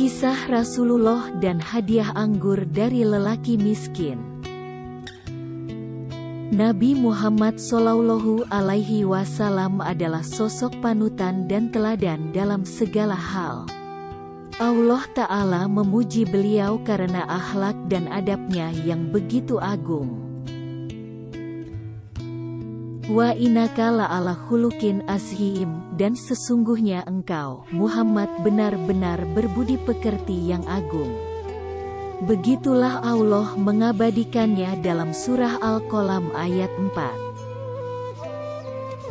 Kisah Rasulullah dan hadiah anggur dari lelaki miskin. Nabi Muhammad Shallallahu Alaihi Wasallam adalah sosok panutan dan teladan dalam segala hal. Allah Ta'ala memuji beliau karena akhlak dan adabnya yang begitu agung. Wa innaka la'ala khuluqin azim, dan sesungguhnya engkau, Muhammad, benar-benar berbudi pekerti yang agung. Begitulah Allah mengabadikannya dalam surah Al-Qalam ayat 4.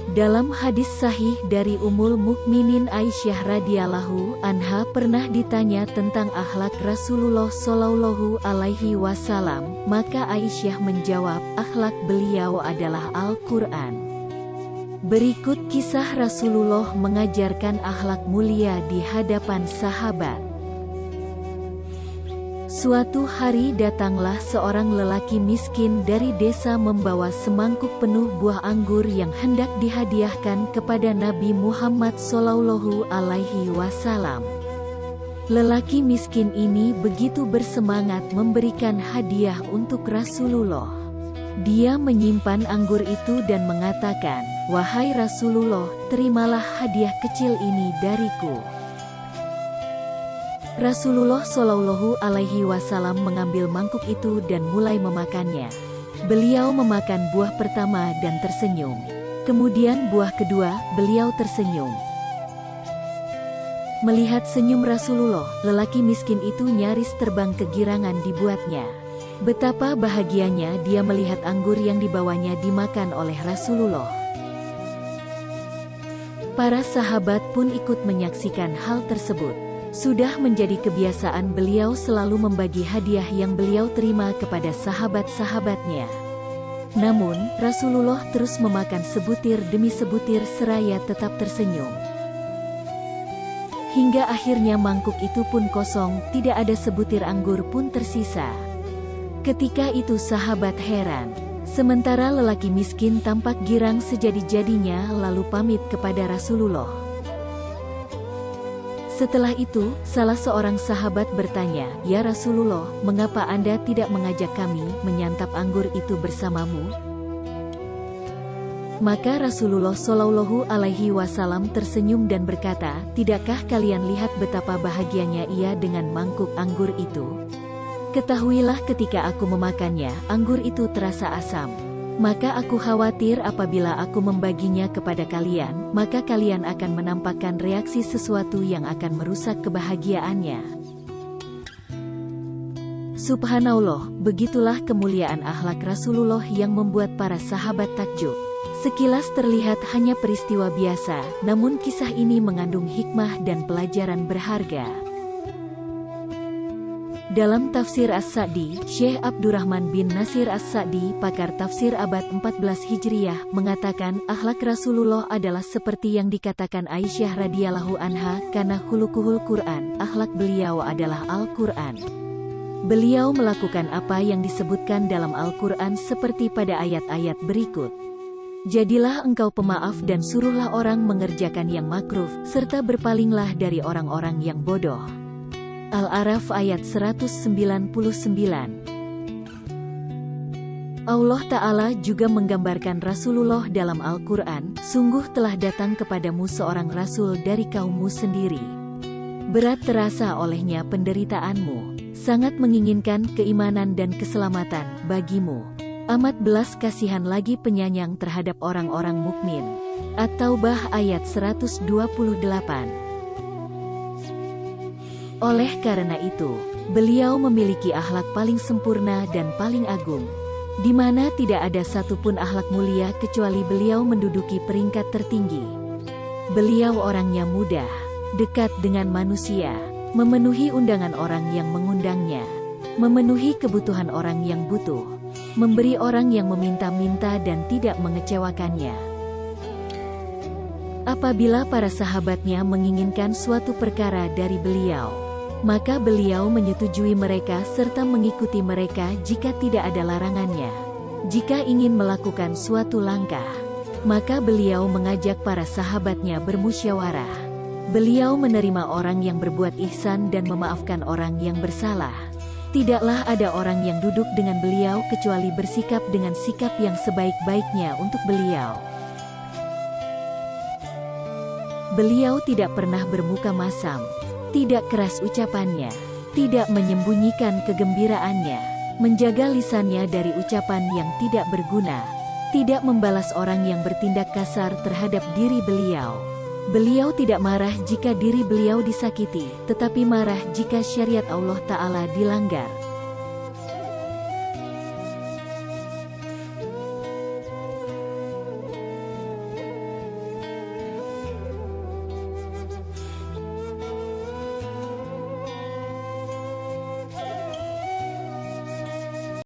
Dalam hadis sahih dari Ummul Mukminin Aisyah radhiyallahu anha pernah ditanya tentang akhlak Rasulullah Shallallahu Alaihi Wasallam, maka Aisyah menjawab, akhlak beliau adalah Al-Quran. Berikut kisah Rasulullah mengajarkan akhlak mulia di hadapan sahabat. Suatu hari datanglah seorang lelaki miskin dari desa membawa semangkuk penuh buah anggur yang hendak dihadiahkan kepada Nabi Muhammad Shallallahu Alaihi Wasallam. Lelaki miskin ini begitu bersemangat memberikan hadiah untuk Rasulullah. Dia menyimpan anggur itu dan mengatakan, "Wahai Rasulullah, terimalah hadiah kecil ini dariku." Rasulullah Shallallahu Alaihi Wasallam mengambil mangkuk itu dan mulai memakannya. Beliau memakan buah pertama dan tersenyum. Kemudian buah kedua, beliau tersenyum. Melihat senyum Rasulullah, lelaki miskin itu nyaris terbang kegirangan dibuatnya. Betapa bahagianya dia melihat anggur yang dibawanya dimakan oleh Rasulullah. Para sahabat pun ikut menyaksikan hal tersebut. Sudah menjadi kebiasaan beliau selalu membagi hadiah yang beliau terima kepada sahabat-sahabatnya. Namun, Rasulullah terus memakan sebutir demi sebutir seraya tetap tersenyum. Hingga akhirnya mangkuk itu pun kosong, tidak ada sebutir anggur pun tersisa. Ketika itu sahabat heran. Sementara lelaki miskin tampak girang sejadi-jadinya lalu pamit kepada Rasulullah. Setelah itu, salah seorang sahabat bertanya, "Ya Rasulullah, mengapa Anda tidak mengajak kami menyantap anggur itu bersamamu?" Maka Rasulullah Shallallahu Alaihi Wasallam tersenyum dan berkata, "Tidakkah kalian lihat betapa bahagianya ia dengan mangkuk anggur itu? Ketahuilah ketika aku memakannya, anggur itu terasa asam. Maka aku khawatir apabila aku membaginya kepada kalian, maka kalian akan menampakkan reaksi sesuatu yang akan merusak kebahagiaannya." Subhanallah, begitulah kemuliaan akhlak Rasulullah yang membuat para sahabat takjub. Sekilas terlihat hanya peristiwa biasa, namun kisah ini mengandung hikmah dan pelajaran berharga. Dalam tafsir As-Sa'di, Syekh Abdurrahman bin Nasir As-Sa'di, pakar tafsir abad 14 Hijriyah, mengatakan, akhlak Rasulullah adalah seperti yang dikatakan Aisyah radhiyallahu anha, kana khuluquhul Quran, akhlak beliau adalah Al-Quran. Beliau melakukan apa yang disebutkan dalam Al-Quran seperti pada ayat-ayat berikut. Jadilah engkau pemaaf dan suruhlah orang mengerjakan yang makruh, serta berpalinglah dari orang-orang yang bodoh. Al-A'raf ayat 199. Allah Ta'ala juga menggambarkan Rasulullah dalam Al-Quran, "Sungguh telah datang kepadamu seorang Rasul dari kaummu sendiri. Berat terasa olehnya penderitaanmu, sangat menginginkan keimanan dan keselamatan bagimu. Amat belas kasihan lagi penyayang terhadap orang-orang mukmin." At-Taubah ayat 128. Oleh karena itu, beliau memiliki akhlak paling sempurna dan paling agung, di mana tidak ada satupun akhlak mulia kecuali beliau menduduki peringkat tertinggi. Beliau orangnya mudah, dekat dengan manusia, memenuhi undangan orang yang mengundangnya, memenuhi kebutuhan orang yang butuh, memberi orang yang meminta-minta dan tidak mengecewakannya. Apabila para sahabatnya menginginkan suatu perkara dari beliau, maka beliau menyetujui mereka serta mengikuti mereka jika tidak ada larangannya. Jika ingin melakukan suatu langkah, maka beliau mengajak para sahabatnya bermusyawarah. Beliau menerima orang yang berbuat ihsan dan memaafkan orang yang bersalah. Tidaklah ada orang yang duduk dengan beliau kecuali bersikap dengan sikap yang sebaik-baiknya untuk beliau. Beliau tidak pernah bermuka masam, tidak keras ucapannya, tidak menyembunyikan kegembiraannya, menjaga lisannya dari ucapan yang tidak berguna, tidak membalas orang yang bertindak kasar terhadap diri beliau. Beliau tidak marah jika diri beliau disakiti, tetapi marah jika syariat Allah Ta'ala dilanggar.